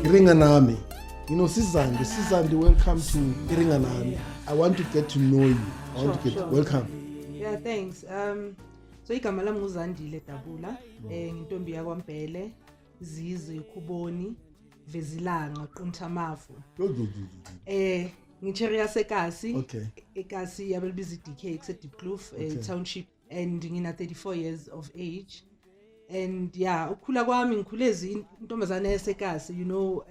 Ringa Nami. You know, Zandile, welcome to Ringa Nami. I want to get to know you. Welcome. Yeah, thanks. So igama lami nguZandile Dabula. Ngintombi yakwaMbhele, Zizwe Khuboni, Vezilanga, Quntamafu. Ngicheria sekasi. Okay. Ekasi yabelibiza DK Deep Kloof, township, and ngina 34 years of age. And yeah, ukukhula kwami ngikhulezi intombazane yasekasi, you know,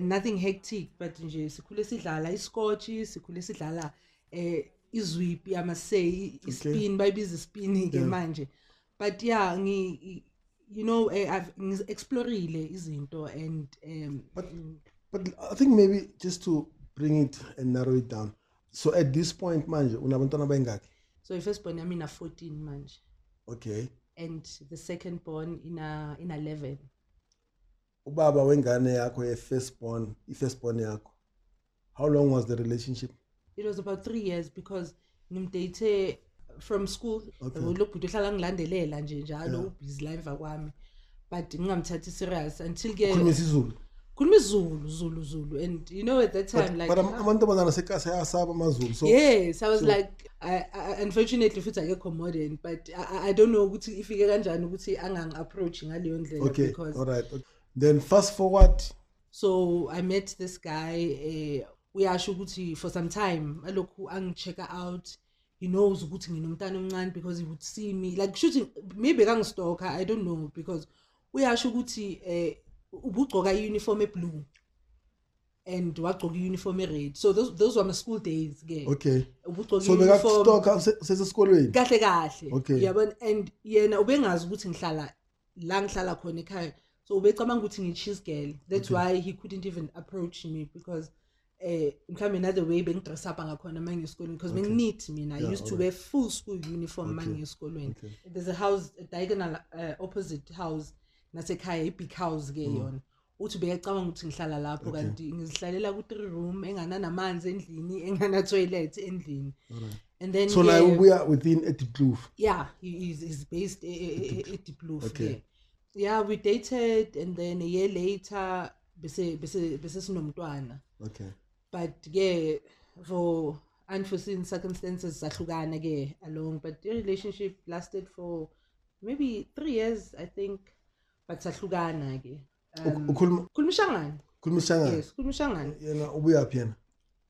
nothing hectic, but nje sikhule sidlala iScotch, sikhule sidlala izwipi amasay, ispin, bayibiza ispin ke manje. But yeah, you know, I've explorile izinto and but I think maybe just to bring it and narrow it down. So at this point manje unabantwana bayingaki? So the first born I mean 14 manje. Okay. And the second born in 11. Ubaba wengane yakho firstborn yakho. How long was the relationship? It was about 3 years because ngimdate from school. Lokhu uhlala ngilandelela nje njalo busy life akwami. But ngingamthathi serious until ke Khuluma Zulu, and you know at that time but amantombazana sekasi ayasaba amaZulu. So yes, I was like I unfortunately futhi akekho modern, but I don't know ukuthi ifike kanjani ukuthi angang approach ngaleyo ndlela. Okay, because all right. Okay. Then fast forward. So I met this guy. We are ukuthi for some time alokhu angicheck out. He knows ukuthi nginomntana omncane because he would see me like shooting, maybe stalker, I don't know, because we are ukuthi ubugqoka uniform blue and wagqoka uniform red. So those were my school days again. Okay. So bekakustalker sesesikolweni. Kahle. Okay. Yabona, and yena ubengazi ukuthi ngihlala khona ekhaya. So ubecabanga ukuthi ngi-cheese girl. That's why he couldn't even approach me, because mhlawumbe another way bengidress up ngakhona manje esikolweni, because bengineat mina. I used to wear full school uniform manje esikolweni. There's a house, a diagonal opposite house nasekhaya, big house ke yona. Uthi bekacabanga ukuthi ngihlala lapho kanti ngizihlalela ku 3 room enganamanzi endlini, engana toilet endlini. And then so now we are within a Deep Kloof. Yeah, he's based at Deep Kloof. Okay. Yeah, we dated, and then a year later bese sinomntwana. Okay. But yeah, for unforeseen circumstances sahlukana ke along, but the relationship lasted for maybe 3 years, I think, but sahlukana ke. Khulumshangana. Yes, khulumshangana. Yena ubuyaphi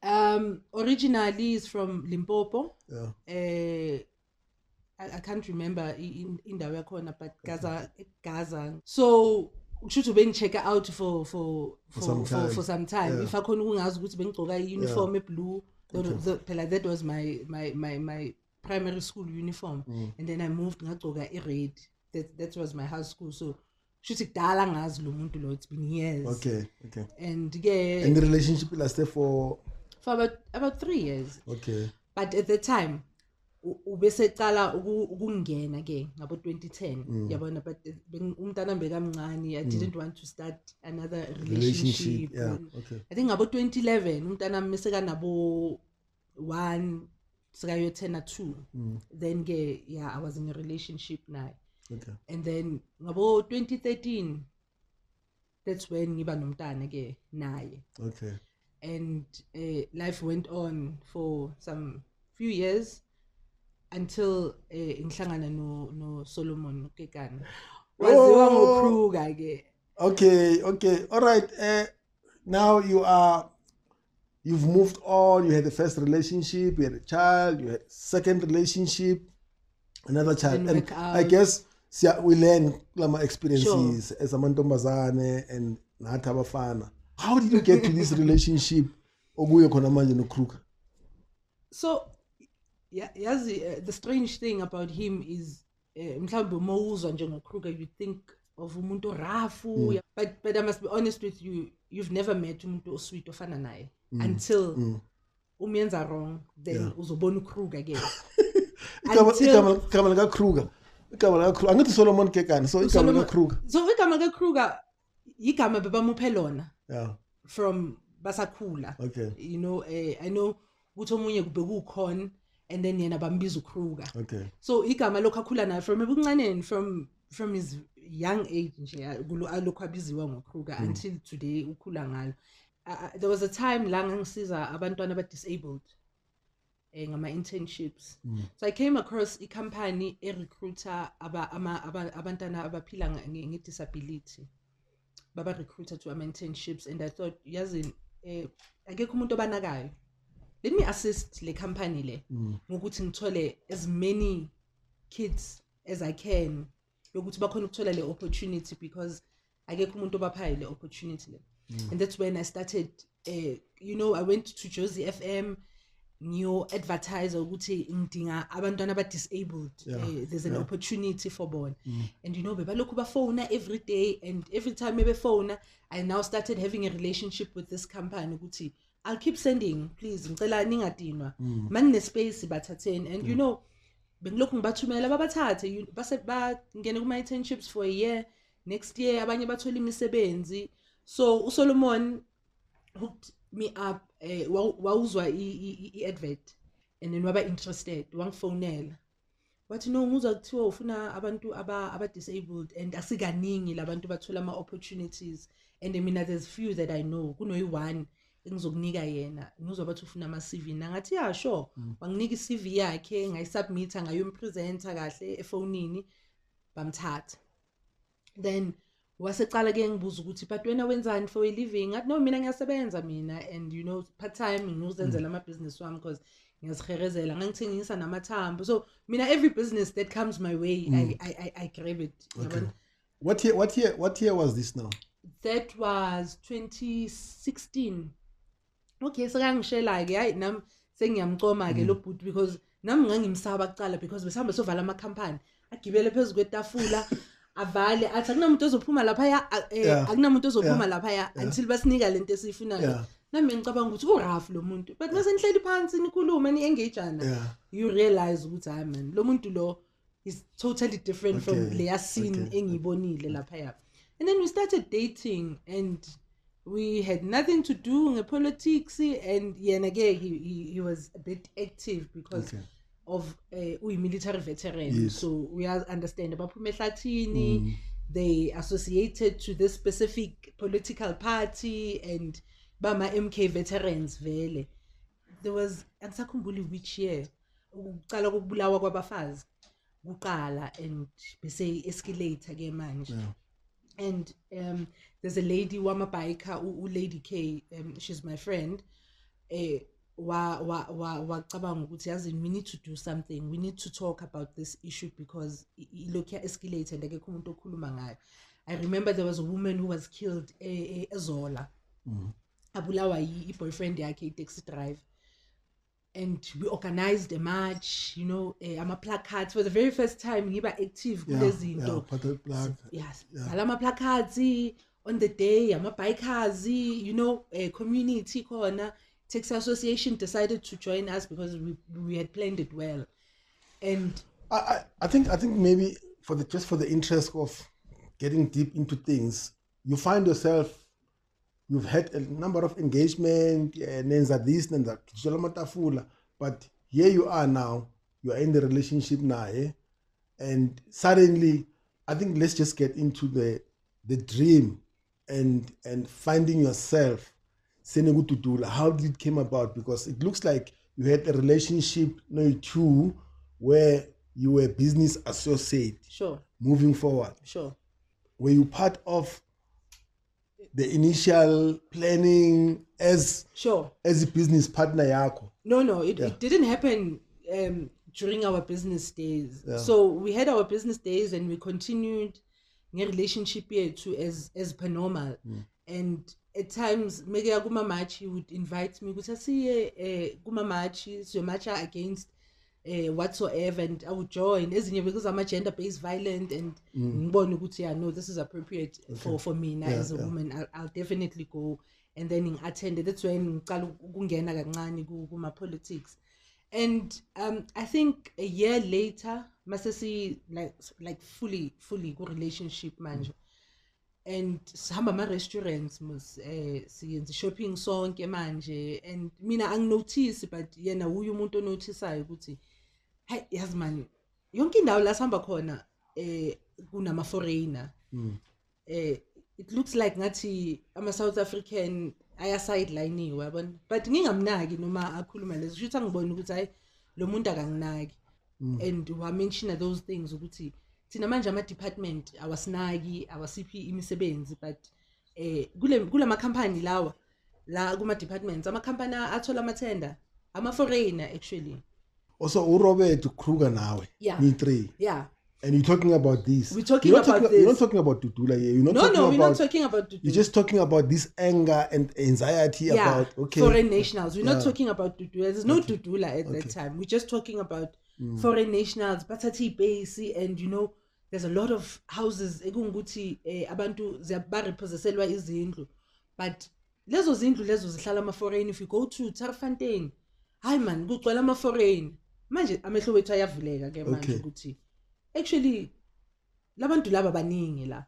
yena? Originally is from Limpopo. Yeah. I can't remember indawo yakhona, but Gaza. So should to be check out for some time. Yeah. If I couldn't ungazi ukuthi bengigqoka uniform blue, that was my primary school uniform. And then I moved ngagqoka red. That was my high school. So should kudala ngazi lo muntu lo, it's been years. Okay. And yeah. And the relationship lasted for about 3 years. Okay. But at the time ubesecala ukungena ke ngabo 2010 yabona, but umntana bekamncane, I didn't want to start another relationship. Yeah. Okay. I think ngabo 2011 umntana meseka nabo 1 sikayo 10 or 2. Then ke I was in a relationship now. Okay. And then ngabo 2013 that's when ngiba nomntana ke naye. Okay. And life went on for some few years until ngihlangana no Solomon Kekana. Waziwa ngoKruger ke. Okay. All right. Now you've moved on. You had the first relationship, you had a child, you had second relationship, another child. And I guess we learn experiences as a mantombazane and nathi abafana. How did you get to this relationship okuyo khona manje no Kruger? So the strange thing about him is mhlawumbe uma uzwa nje ngoKruger you think of umuntu rafu, but I must be honest with you, you've never met umuntu osweet ofana naye until umenza wrong, then uzobona uKruger ke. Igama lika Kruger angithi Solomon Kekana, so igama lika Kruger. So igama lika Kruger igama bebamuphe lona. Yeah. From basakhula. Okay. You know, I know ukuthi omunye kube kukhona and then yena bambiza uKruger. Okay. So igama lokho akhula nayo from ebuncaneni, from his young age nje alokho abiziwa ngoKruger until today ukhula ngalo. There was a time la ngangisiza abantwana disabled ngama internships. So I came across a company recruiter abantwana abaphila nge-disability. Baba recruiter to ama internships, and I thought yazi akekho umuntu obanakayo. Let me assist le company le ngokuthi ngithole as many kids as I can yokuthi bakhona ukuthola le opportunity, because akekho umuntu obaphayo le opportunity le. And that's when I started I went to Josie FM, new advertiser ukuthi ngidinga abantwana disabled. There's an opportunity for bona. And bebalokhu bafona every day, and every time ebe phone I now started having a relationship with this company ukuthi I'll keep sending, please ngicela ningadinwa manje space bathatheni. And bengilokhu ngibathumela babathathe base bangene kuma internships for a year, next year abanye bathola imisebenzi. So uSolomon hooked me up, wawuzwa i-advert, and then waba interested, wangifonela wathi no nguzwa kuthiwa ufuna abantu aba-disabled, and asikaningi labantu bathola ama-opportunities, and mina there's few that I know, kunoyi-one engizokunika yena, ngizwa bathi ufuna ama-CV, nangathi yeah sure. Wanginika i-CV yakhe, ngayisubmitha, ngayompresenta kahle efonini, bamthatha. Then wasecala ke ngibuza ukuthi but wena wenzani for a living? Ngathi no mina ngiyasebenza mina, and part time ngizenzela ama business wami because ngiyazikherezela, ngangithengisa namathambo. So mina every business that comes my way I grab it. Okay. What year was this now? That was 2016. Okay, so ngangishela ke hayi nami sengiyamcoma ke lo bhuti, because nami ngangimsaba kuqala because besihamba sovala ama company agibele phezulu kwetafula avale athi akunamuntu ozophuma lapha akunamuntu ozophuma lapha until basinika lento esiyifunayo. Nami ngicabanga ukuthi uRaf lo muntu, but mase nihleli phansi nikhuluma ni engageana, you realize ukuthi hayi man lo muntu lo is totally different from leya scene engiyibonile lapha. And then we started dating, and we had nothing to do in politics, and again he was a bit active because of military veteran. Yes. So we understand about Pumetlatini, they associated to this specific political party, and Bama MK veterans vele. There was angisakhumbuli which year uqala ukubulawa kwabafazi uqala, and bese escalate again manje. And there's a lady wama biker Lady K, she's my friend, wacabanga ukuthi yazi we need to do something, we need to talk about this issue because ilokhu escalate and akekho umuntu okhuluma ngayo. I remember there was a woman who was killed eZola, abulawa i-boyfriend yakhe i-taxi drive, and we organized a march, ama placards for the very first time ngiba active kulezinto. Yes, alama placards on the day, ama bikers, community corner. Taxi Association decided to join us because we had planned it well. And I think maybe for the interest of getting deep into things, you find yourself, you've had a number of engagement, nenza this, nenza matafula, but here you are now, you are in the relationship now, and suddenly, I think let's just get into the dream and finding yourself. Dudula, how did it came about? Because it looks like you had a relationship, two, where you were business associate. Sure. Moving forward. Sure. Were you part of the initial planning as a business partner yako? No, it didn't happen during our business days. Yeah. So we had our business days and we continued in a relationship here too as per normal. And at times, maybe Guma March, he would invite me, because I see Guma March, so much against whatsoever, and I would join, as in because I'm a gender-based violent, and no, this is appropriate for me now as a woman. I'll definitely go, and then attend. That's when Guma politics. And I think a year later, Masasi like fully good relationship manager. And sihamba ama restaurants siyenza shopping sonke manje, and mina anginotice but yena uyu umuntu onoticeayo ukuthi Hey, yazi mani, yonke indawo la sihamba khona kunama foreigner. It looks like ngathi ama South African aya sidelineiwe yabona, but ngingamnaki noma akhuluma lezo shothi angibona ukuthi hayi lo muntu akanginaki. And wa mention those things ukuthi thina manje ama department awasinaki awasiphi imisebenzi, but kule ma company lawa la kuma departments ama company athola amathenda ama foreigner actually. Also uRobert Kruger nawe. Yeah. Me three. Yeah. And you're talking about this. We're talking about this. You're not talking about Dudula here. We're not talking about Dudula. You're just talking about this anger and anxiety about foreign nationals. We're not talking about Dudula. There's no Dudula at that time. We're just talking about foreign nationals, Batati Basi, and there's a lot of houses ekunguthi abantu ziyabarepossesselwa izindlu. But lezo zindlu lezo zihlala ama foreign. If you go to Tarfantein, hi man, kugcwala ama foreign. Manje amehlo wethu ayavuleka ke manje ukuthi actually labantu laba baningi la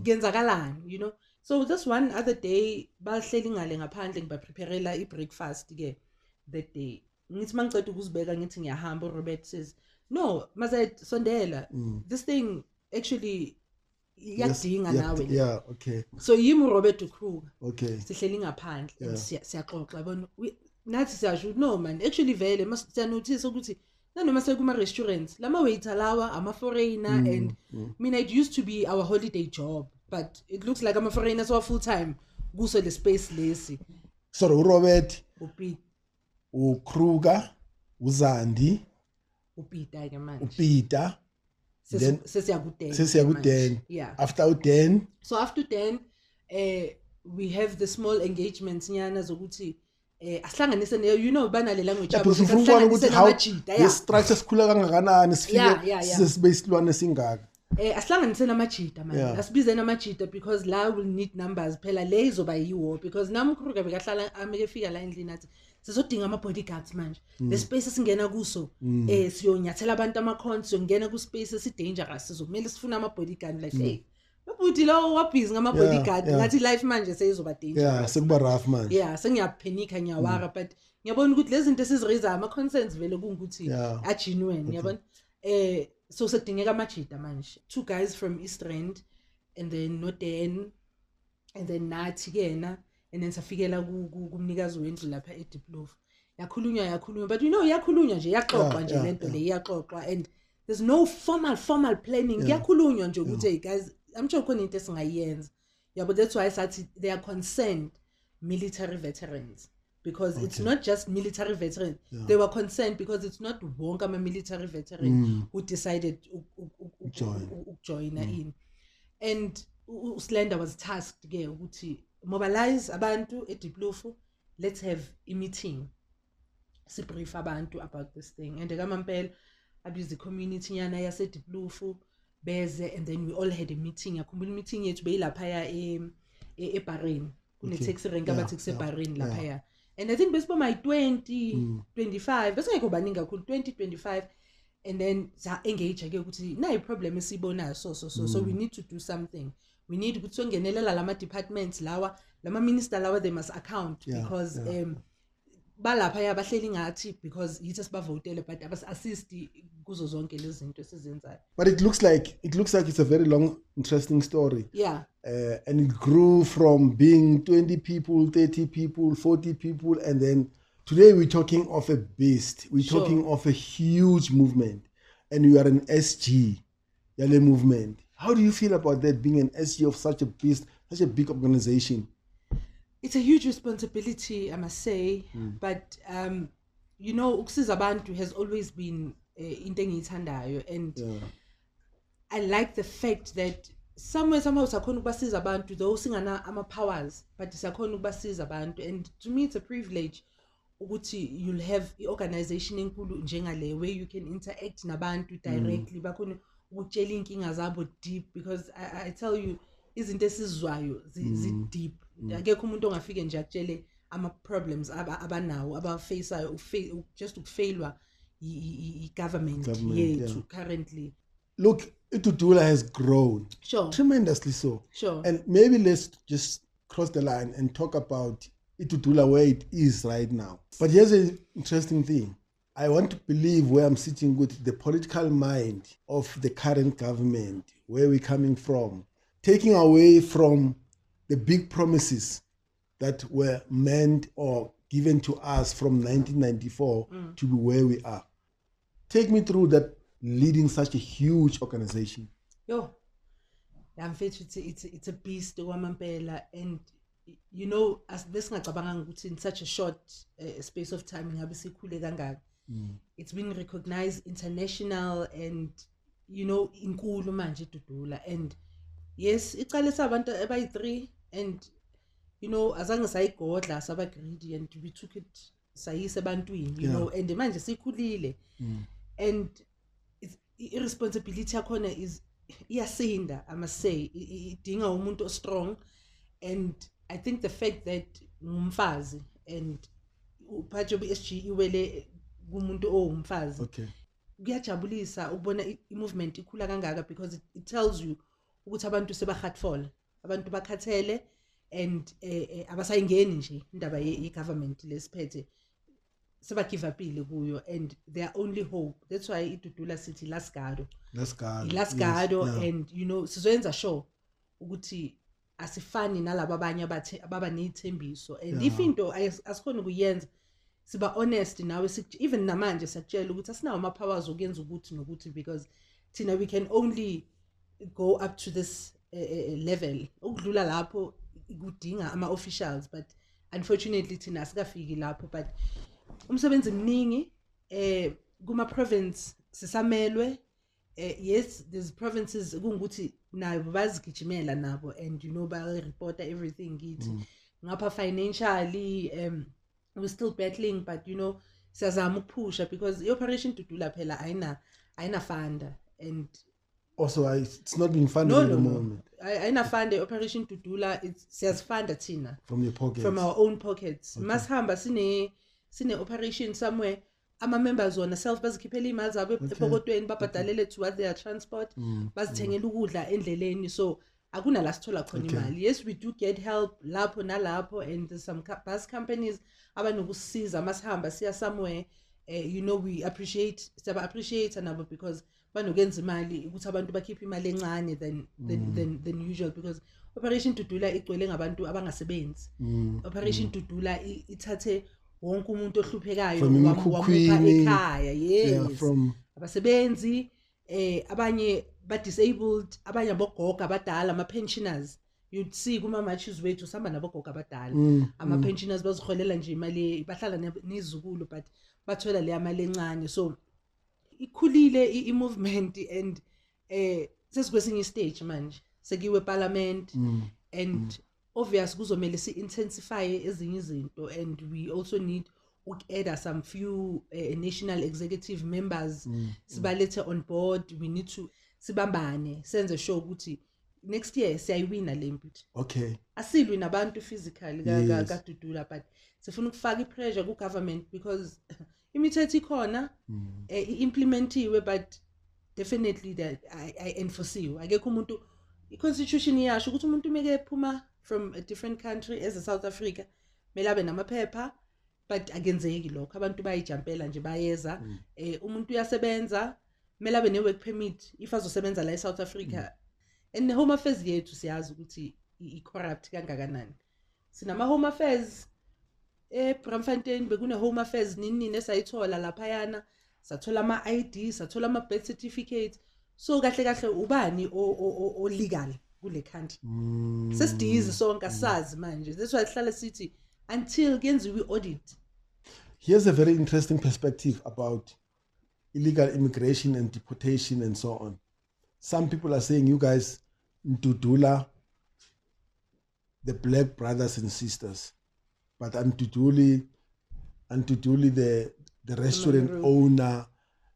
kenzakalani, so this one other day bahleli ngale ngaphandle ngibapreparela ibreakfast ke that day ngithi mangicela ukuzibeka ngithi ngiyahamba. Robert says no maze sondela this thing actually iyadinga nawe. Yeah, okay. So yimi Robert Kruger sihleli ngaphandle siyaxoxa yabona nathi siyasho no man actually vele masiyanotice ukuthi nanoma sekuma restaurants lama waiter lawa ama foreigner and it used to be our holiday job, but it looks like I'm a foreigner so full time kuso le space lesi. So uRobert uKruger uZandi uPeter ke manje uPeter then sesiya 10. Yeah. After 10, so after 10 we have the small engagements nyana zokuthi asihlanganise bana le language yabo asihlanganise namajita. Yes, structure sikhula kangakanani sifike sibe isilwane singaka. Asihlanganise namajita man. Asibize namajita because la will need numbers phela le izoba yiwo because nami uKruger bekahlala amekefika la endlini athi sizodinga ama bodyguards manje. Le space esingena kuso siyonyathela abantu amakhonto siyongena ku space esi dangerous sizokumele sifuna ama bodyguard like hey Ubuthi lo wabhizi ngama bodyguard ngathi life manje seyizoba dangerous. Yeah, sekuba rough manje. Yeah, sengiyaphenika ngiyawara but ngiyabona ukuthi lezi zinto esiziraise ama concerns vele kungukuthi a genuine yabona. So sekudingeka amajita manje. 2 guys from East Rand and then Noden and then nathi kena and then safikela kumnikazi wendlu lapha eDiplof. Yakhulunywa but yakhulunywa nje yaxoxwa nje lento le yaxoxwa and there's no formal planning. Yakhulunywa nje ukuthi hey guys I'm sure khona into esingayenza. But that's why I said they are concerned military veterans because it's not just military veterans. They were concerned because it's not wonke ama military veteran who decided to join in. And Slender was tasked ke ukuthi mobilize abantu eDiplofu, let's have a meeting. Sibrief abantu about this thing. And ngamampela abuse the community yana yaseDiplofu beze and then we all had a meeting. Yakhumbula meeting yethu beyilaphaya eBarren. Kune taxi rank abathi kuseBarren laphaya. And I think besiba my 2025 besingekho baningi kakhulu 2025 and then sa engage ke ukuthi na problem esibona so we need to do something. We need ukuthi songenelela lama departments lawa lama minister lawa they must account because balapha yabahleli ngathi because yithi sibavotele but abas-assist kuzo zonke lezi zinto esizenzayo. But it looks like it's a very long interesting story. Yeah. And it grew from being 20 people, 30 people, 40 people, and then today we're talking of a beast. We're talking of a huge movement, and you are an SG, Yale movement. How do you feel about that, being an SG of such a beast, such a big organization? It's a huge responsibility, I must say, but ukusiza abantu has always been into engiyithandayo, and I like the fact that somehow sakhona ukubasiza abantu though singana ama powers but sakhona ukubasiza abantu, and to me it's a privilege ukuthi you'll have an organization enkulu njengale where you can interact nabantu directly bakhona ukutshela inkinga zabo deep, because I tell you izinto esizwayo zi deep. Akekho umuntu ongafike nje akutshele ama problems abanawo abafaceayo just ukufailwa i-government yethu currently. Look, Dudula has grown tremendously so. And maybe let's just cross the line and talk about Dudula where it is right now. But here's an interesting thing. I want to believe where I'm sitting with the political mind of the current government, where we're coming from, taking away from the big promises that were meant or given to us from 1994 to be where we are. Take me through that, leading such a huge organization. Yo, I'm it's a beast, Wamampela, and you know, as this in such a short space of time, it's been recognized international, and you know, inkulu manje Dudula, and yes, iqalisa abantu abayi-3, and you know, azange sayigodla saba greedy, and we took it sayise ebantwini, you know, and manje sikhulile, and it's irresponsibility yakhona is iyasinda, I must say, idinga umuntu strong, and I think the fact that ngumfazi and uphathe SG iwele kumuntu owumfazi, okay, kuyajabulisa ukubona i-movement ikhula kangaka, because it tells you ukuthi abantu sebahatful, abantu bakhathele, and abasayingeni nje indaba ye-government lesiphethe sebagive upile kuyo, and their only hope. That's why iDudula City lasgado, and you know, sizoyenza sure ukuthi asifani nalabo abanye ababa nethembiso, and if into asikhona kuyenza siba honest nawe, even namanje sakutshela ukuthi asinawo ama powers okuyenza ukuthi nokuthi, because tina we can only go up to this level. Ukudlula lapho kudinga ama officials, but unfortunately tina asikafiki lapho. But umsebenzi mningi kuma province sisamelwe. Yes, there's provinces kungukuthi nabo bazigijimela nabo, and you know, ba report everything kithi ngapha financially. We're still battling, but you know, siyazama ukupusha, because Operation Dudula phela ayina funda, and also it's not being funded at the moment. Ayina funda Operation Dudula, it's siyazifunda tina from your pockets, from our own pockets. Masihamba sine operation somewhere, ama members wona self bazikhiphela imali zabo epokotweni, babhadalele towards their transport, bazithengela ukudla endleleni, so akuna la sithola khona imali. Yes, we do get help lapho nalapho, and there's some bus companies abanokusiza masihamba siya somewhere. You know, we appreciate nabo, because banokenza imali ukuthi abantu bakhiphe imali encane than usual, because Operation Dudula igcwele ngabantu abangasebenzi. Operation Dudula ithathe wonke umuntu ohluphekayo wamupha ekhaya. Yes, abasebenzi, abanye ba disabled, abanye abogoga abadala, ama pensioners. You'd see kuma matches wethu samba nabogoga abadala, ama pensioners bazikholela nje imali, bahlala nezizukulu, but bathola le imali encane. So ikhulile i-movement, and sesikwesinye stage manje, sekiwe parliament, and obvious kuzomela si-intensify ezinye izinto, and we also need add some few national executive members, sibalethe on board. We need to sibambane senze sure ukuthi next year siyayiwina le mpi. Okay, asilwi nabantu physically kaDudula, but sifuna ukufaka i-pressure ku-government, because imithetho ikhona, i-implementiwe, but definitely that I enforceiwe. Akekho umuntu, i-constitution iyasho ukuthi umuntu meke phuma from a different country as a South Africa mele abe namaphepha, but akenzeki lokho. Abantu bayijampela nje bayeza. Umuntu uyasebenza mele abe ne-work permit if azosebenza la eSouth Africa. And home affairs yethu siyazi ukuthi i-corrupt kangakanani. Sinama home affairs Bramfontein, bekune home affairs nini nesayithola laphayana, sathola ama-ID, sathola ama-birth certificate. So kahle ubani o legal kule country. Sesidize sonke asazi manje. That's why sihlala sithi until kenziwe audit. Here's a very interesting perspective about illegal immigration and deportation and so on. Some people are saying you guys Dudula, the black brothers and sisters, but Duduli the restaurant owner.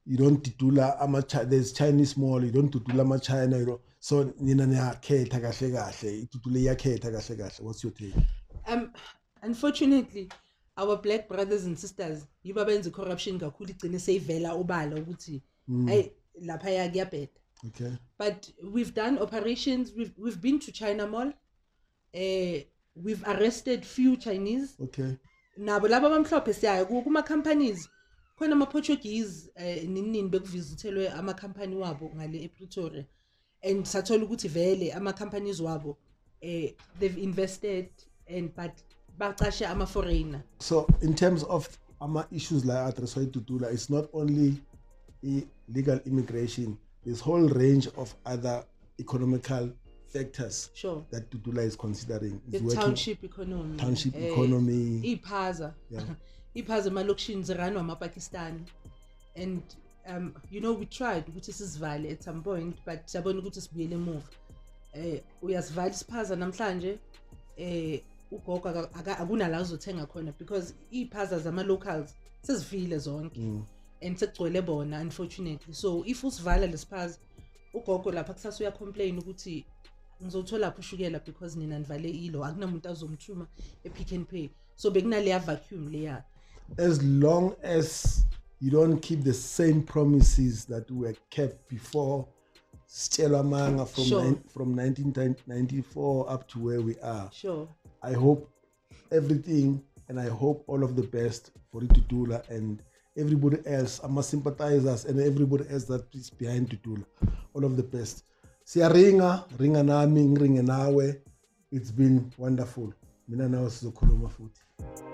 You don't Dudula there's Chinese mall, you don't Dudula China, you know. So nina niyakhetha kahle kahle, iDudula iyakhetha kahle kahle. What's your take? Unfortunately, our black brothers and sisters yiba benza corruption kakhulu igcine seyivela obala ukuthi hey lapha yakuyabheda. Okay. But we've done operations, we've been to China Mall. We've arrested few Chinese. Okay. Nabo laba bamhlophe siya kuma companies khona ama-Portuguese nini bekuvizithelwe ama-company wabo ngale ePretoria, and sathola ukuthi vele ama-companies wabo they've invested and but baqashe ama-foreigner. So in terms of issues like Operation Dudula, it's not only illegal immigration, there's whole range of other economical factors that Dudula is considering. The township economy. Ipaza. Yeah. Ipaza malokishini ziranwa ama-Pakistan. And you know, we tried ukuthi sisivale at some point, but sabona ukuthi sibuyele move. Uyasivale isiphaza namhlanje ugogo akunala uzothenga khona because iphaza zama-locals sezivile zonke and sekugcwele bona unfortunately. So if usivala lesiphaza ugogo lapha kusasa uyacomplain ukuthi ngizothola lapho ushukela because nina nivale ilo akunamuntu azomthuma ePick n Pay. So bekunaleya vacuum leya. As long as you don't keep the same promises that were kept before Stella Manga from 1994 up to where we are. Sure. I hope everything, and I hope all of the best for Dudula and everybody else, my sympathizers and everybody else that is behind Dudula. All of the best. Ringa Nami, Ringa Nawe. It's been wonderful. Mina nawe sizokhuluma futhi.